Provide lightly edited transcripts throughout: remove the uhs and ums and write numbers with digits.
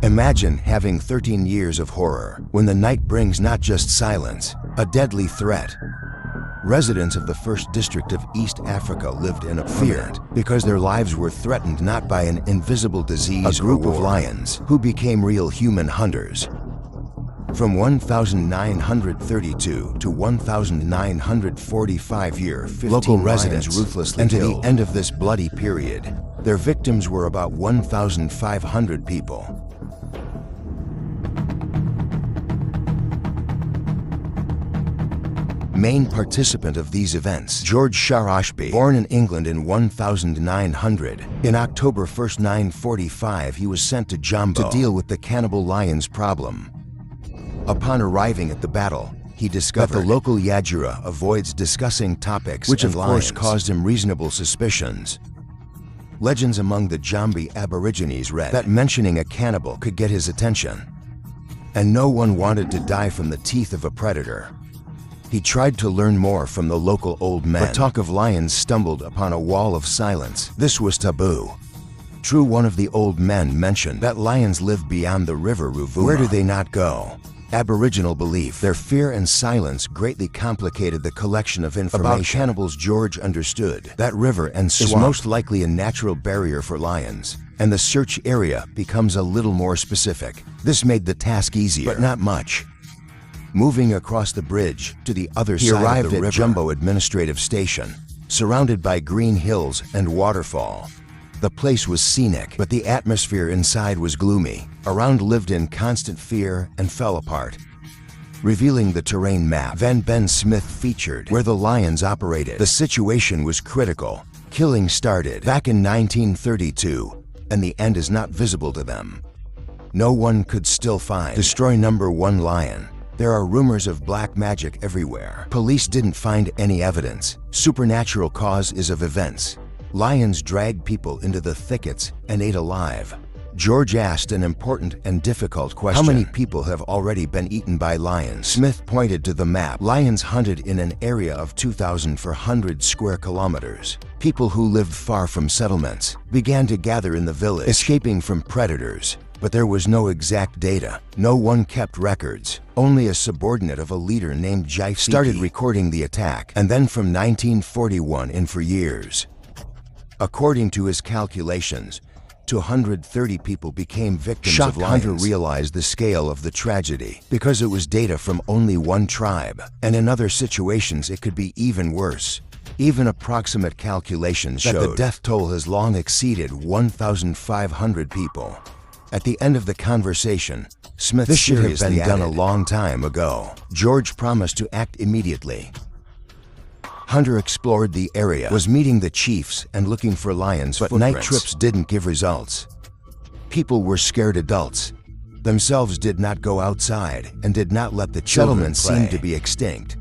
Imagine having 13 years of horror when the night brings not just silence, a deadly threat. Residents of the 1st District of East Africa lived in a fear because their lives were threatened not by an invisible disease, a group of lions who became real human hunters. From 1932 to 1945 local residents ruthlessly killed. And to the end of this bloody period, their victims were about 1,500 people. Main participant of these events, George Sharashby, born in England in 1900. In October 1, 945, he was sent to Njombe to deal with the cannibal lions problem. Upon arriving at the battle, he discovered that the local Yajura avoids discussing topics which of course caused him reasonable suspicions. Legends among the Njombe Aborigines read that mentioning a cannibal could get his attention, and no one wanted to die from the teeth of a predator. He tried to learn more from the local old men, but talk of lions stumbled upon a wall of silence. This was taboo. True, one of the old men mentioned that lions live beyond the river Ruvuma. Where do they not go? Aboriginal belief. Their fear and silence greatly complicated the collection of information. About cannibals, George understood that river and swamp is most likely a natural barrier for lions, and the search area becomes a little more specific. This made the task easier, but not much. Moving across the bridge to the other side, he arrived at Njombe Administrative Station, surrounded by green hills and waterfall. The place was scenic, but the atmosphere inside was gloomy. Around lived in constant fear and fell apart. Revealing the terrain map Van Ben Smith featured where the lions operated. The situation was critical. Killing started back in 1932, and the end is not visible to them. No one could still find. Destroy number 1 lion. There are rumors of black magic everywhere. Police didn't find any evidence. Supernatural cause is of events. Lions dragged people into the thickets and ate alive. George asked an important and difficult question. How many people have already been eaten by lions? Smith pointed to the map. Lions hunted in an area of 2,400 square kilometers. People who lived far from settlements began to gather in the village, escaping from predators. But there was no exact data. No one kept records. Only a subordinate of a leader named Jai started recording the attack, and then from 1941 in for years. According to his calculations, 230 people became victims of lions. Hunter realized the scale of the tragedy because it was data from only one tribe, and in other situations it could be even worse. Even approximate calculations showed that the death toll has long exceeded 1,500 people. At the end of the conversation, Smith said, "This should have been done a long time ago." George promised to act immediately. Hunter explored the area, was meeting the chiefs and looking for lions, but night trips didn't give results. People were scared. Adults themselves did not go outside and did not let the children play. Seemed to be extinct.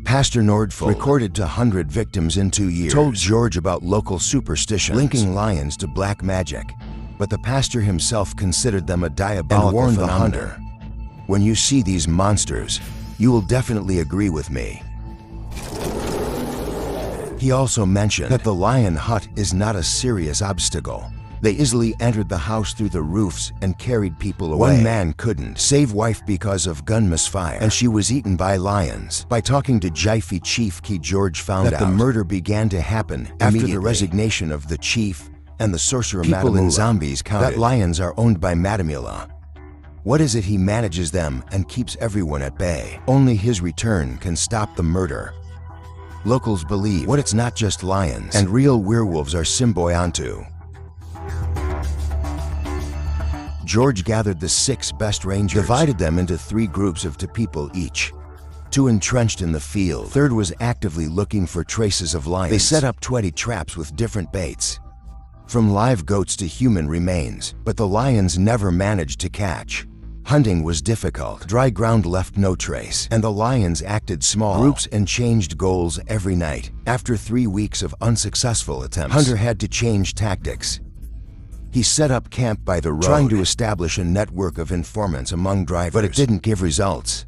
Pastor Nordful, recorded to 100 victims in 2 years, told George about local superstitions linking lions to black magic. But the pastor himself considered them a diabolical phenomenon. And warned the hunter, "When you see these monsters, you will definitely agree with me." He also mentioned that the lion hut is not a serious obstacle. They easily entered the house through the roofs and carried people away. One man couldn't save wife because of gun misfire, and she was eaten by lions. By talking to Jaife Chief Key, George found that the murder began to happen after the resignation of the chief and the sorcerer. People in zombies counted that lions are owned by Matamula. What is it? He manages them and keeps everyone at bay. Only his return can stop the murder. Locals believe what it's not just lions, and real werewolves are symbiontu. George gathered the 6 best rangers, divided them into 3 groups of 2 people each. 2 entrenched in the field. 3rd was actively looking for traces of lions. They set up 20 traps with different baits, from live goats to human remains, but the lions never managed to catch. Hunting was difficult. Dry ground left no trace, and the lions acted small groups and changed goals every night. After 3 weeks of unsuccessful attempts, Hunter had to change tactics. He set up camp by the road, trying to establish a network of informants among drivers, but it didn't give results.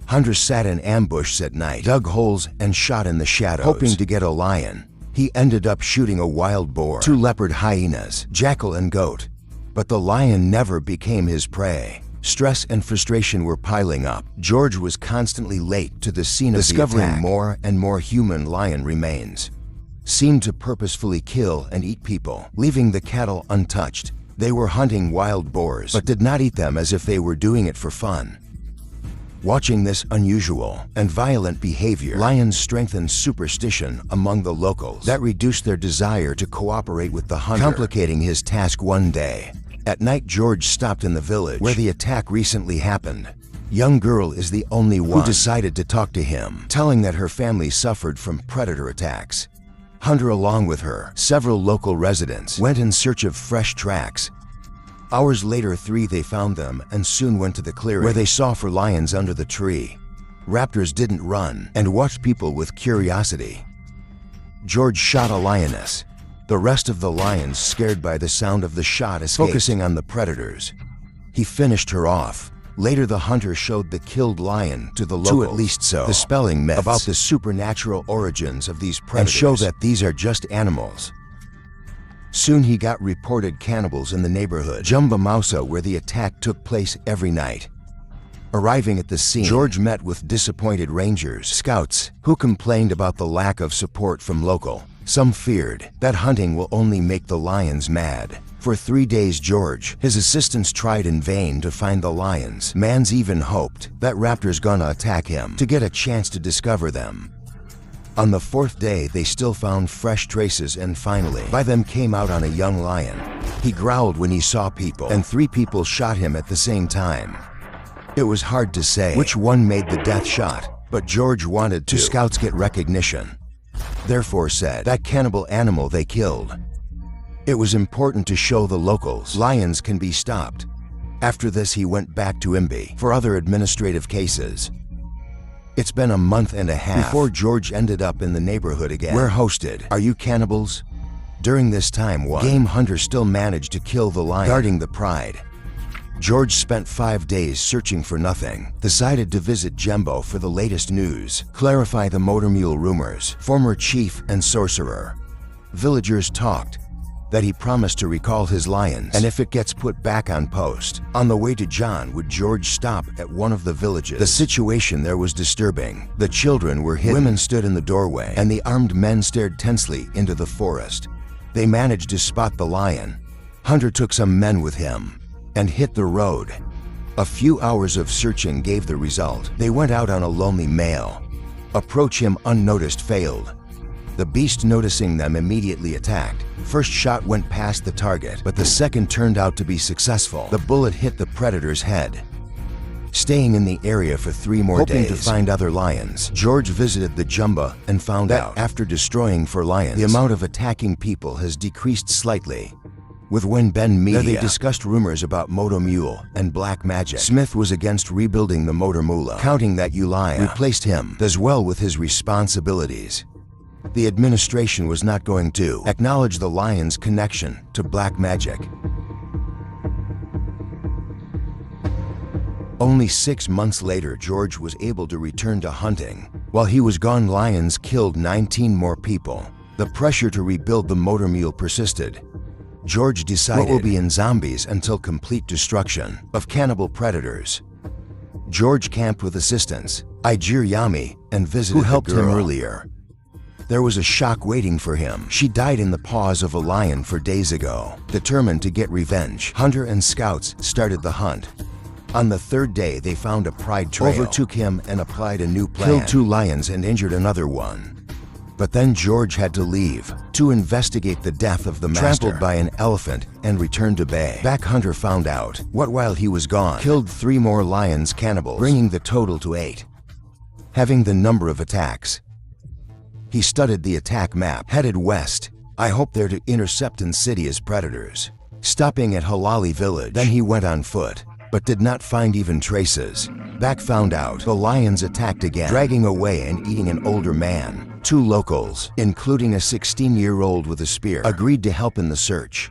Hunter sat in ambush at night, dug holes and shot in the shadows, hoping to get a lion. He ended up shooting a wild boar, 2 leopard hyenas, jackal and goat, But the lion never became his prey. Stress and frustration were piling up. George was constantly late to the scene of the attack. Discovering more and more human lion remains seemed to purposefully kill and eat people, leaving the cattle untouched. They were hunting wild boars, but did not eat them as if they were doing it for fun. Watching this unusual and violent behavior, lions strengthened superstition among the locals that reduced their desire to cooperate with the hunter, complicating his task one day. At night, George stopped in the village where the attack recently happened. Young girl is the only one who decided to talk to him, telling that her family suffered from predator attacks. Hunter, along with her, several local residents, went in search of fresh tracks. Hours later, they found them and soon went to the clearing where they saw 4 lions under the tree. Raptors didn't run and watched people with curiosity. George shot a lioness. The rest of the lions, scared by the sound of the shot, escaped, focusing on the predators. He finished her off. Later, the hunter showed the killed lion to the locals, at least so, dispelling myths about the supernatural origins of these predators and show that these are just animals. Soon he got reported cannibals in the neighborhood Njombe, where the attack took place every night. Arriving at the scene, George met with disappointed rangers, scouts, who complained about the lack of support from local. Some feared that hunting will only make the lions mad. For 3 days, George, his assistants tried in vain to find the lions. Mans even hoped that raptors gonna attack him to get a chance to discover them. On the 4th day, they still found fresh traces, and finally, by them came out on a young lion. He growled when he saw people, and 3 people shot him at the same time. It was hard to say which one made the death shot, but George wanted to. Scouts get recognition, therefore said that cannibal animal they killed. It was important to show the locals lions can be stopped. After this, he went back to Njombe for other administrative cases. It's been a month and a half before George ended up in the neighborhood again. We're hosted. Are you cannibals? During this time, one game hunter still managed to kill the lion, guarding the pride. George spent 5 days searching for nothing, decided to visit Njombe for the latest news, clarify the motor mule rumors, former chief and sorcerer. Villagers talked that he promised to recall his lions, and if it gets put back on post. On the way to John, would George stop at one of the villages? The situation there was disturbing. The children were hidden, women stood in the doorway, and the armed men stared tensely into the forest. They managed to spot the lion. Hunter took some men with him and hit the road. A few hours of searching gave the result. They went out on a lonely male. Approach him unnoticed failed. The beast, noticing them, immediately attacked. First shot went past the target, but the second turned out to be successful. The bullet hit the predator's head. Staying in the area for 3 more days, hoping to find other lions, George visited the Njombe and found out, after destroying 4 lions, the amount of attacking people has decreased slightly. With Ben Media, they discussed rumors about motor mule and black magic. Smith was against rebuilding the motor mula, counting that Ulaya replaced him as well with his responsibilities. The administration was not going to acknowledge the lion's connection to black magic. Only 6 months later, George was able to return to hunting. While he was gone, lions killed 19 more people. The pressure to rebuild the motor mule persisted. George decided what will be in zombies until complete destruction of cannibal predators. George camped with assistants, Yami, and visited who helped him earlier. There was a shock waiting for him. She died in the paws of a lion 4 days ago. Determined to get revenge, Hunter and scouts started the hunt. On the 3rd day, they found a pride trail, overtook him and applied a new plan. Killed 2 lions and injured another one. But then George had to leave to investigate the death of the master, trampled by an elephant, and returned to bay. Back, Hunter found out what while he was gone, killed 3 more lions cannibals, bringing the total to 8. Having the number of attacks, he studied the attack map, headed west. I hope there to intercept insidious predators. Stopping at Halali village, then he went on foot, but did not find even traces. Back, found out the lions attacked again, dragging away and eating an older man. 2 locals, including a 16-year-old with a spear, agreed to help in the search.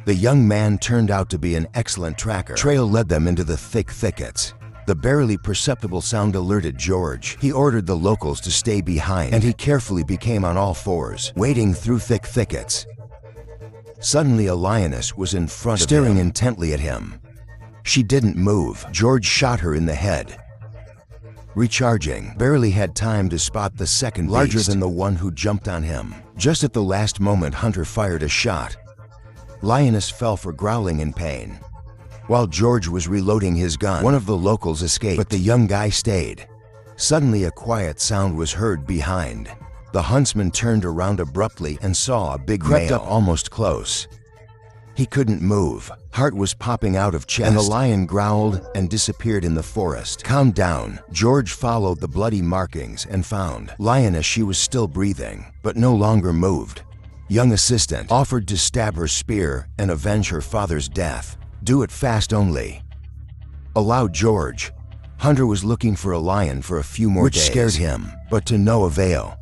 The young man turned out to be an excellent tracker. Trail led them into the thick thickets. The barely perceptible sound alerted George. He ordered the locals to stay behind, and he carefully became on all fours, wading through thick thickets. Suddenly a lioness was in front of him, staring intently at him. She didn't move. George shot her in the head. Recharging, barely had time to spot the second beast, larger than the one who jumped on him. Just at the last moment, Hunter fired a shot. Lioness fell for growling in pain. While George was reloading his gun, one of the locals escaped, but the young guy stayed. Suddenly a quiet sound was heard behind. The huntsman turned around abruptly and saw a big male crept up almost close. He couldn't move. Heart was popping out of chest, and the lion growled and disappeared in the forest. Calm down. George followed the bloody markings and found lioness. She was still breathing, but no longer moved. Young assistant offered to stab her spear and avenge her father's death. Do it fast only, allowed George. Hunter was looking for a lion for a few more days, which scared him, but to no avail.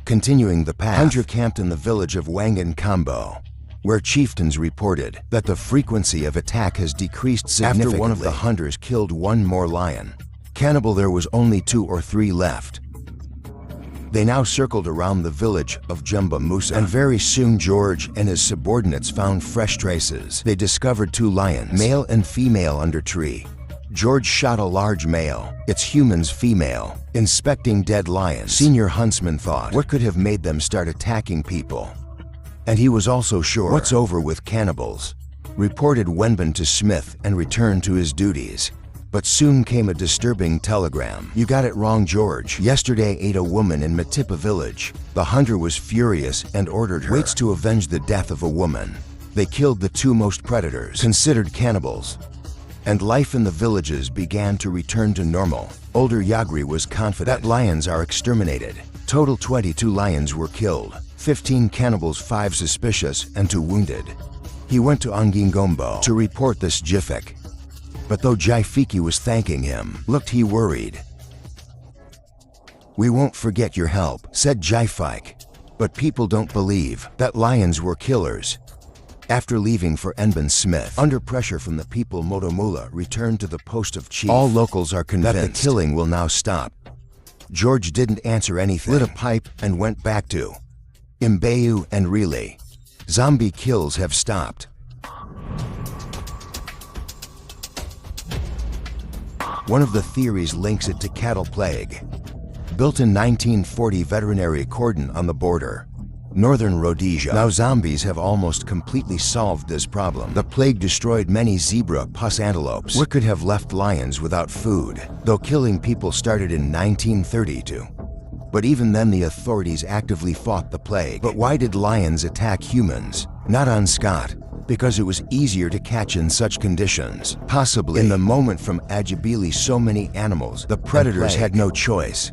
Continuing the path, Hunter camped in the village of Wangan-Kambo, where chieftains reported that the frequency of attack has decreased significantly. After one of the hunters killed one more lion, cannibal, there was only 2 or 3 left. They now circled around the village of Njombe, and very soon George and his subordinates found fresh traces. They discovered 2 lions, male and female, under tree. George shot a large male. It's humans, female. Inspecting dead lions, senior huntsman thought, what could have made them start attacking people? And he was also sure, what's over with cannibals? Reported Wenban to Smith and returned to his duties. But soon came a disturbing telegram. You got it wrong, George. Yesterday ate a woman in Matipa village. The hunter was furious and ordered her waits to avenge the death of a woman. They killed the 2 most predators, considered cannibals, and life in the villages began to return to normal. Older Yagri was confident that lions are exterminated. Total 22 lions were killed, 15 cannibals, 5 suspicious, and 2 wounded. He went to Njombe to report this Jifik. But though Jaifiki was thanking him, looked he worried. We won't forget your help, said Jaifike. But people don't believe that lions were killers. After leaving for Enban, Smith, under pressure from the people, Motomula returned to the post of chief. All locals are convinced that the killing will now stop. George didn't answer anything, lit a pipe, and went back to Mbeyu and Rili. Zombie kills have stopped. One of the theories links it to cattle plague. Built in 1940, veterinary cordon on the border, northern Rhodesia. Now zombies have almost completely solved this problem. The plague destroyed many zebra pus antelopes. What could have left lions without food? Though killing people started in 1932. But even then the authorities actively fought the plague. But why did lions attack humans? Not on Scott. Because it was easier to catch in such conditions. Possibly in the moment from Ajibili, so many animals, the predators had no choice.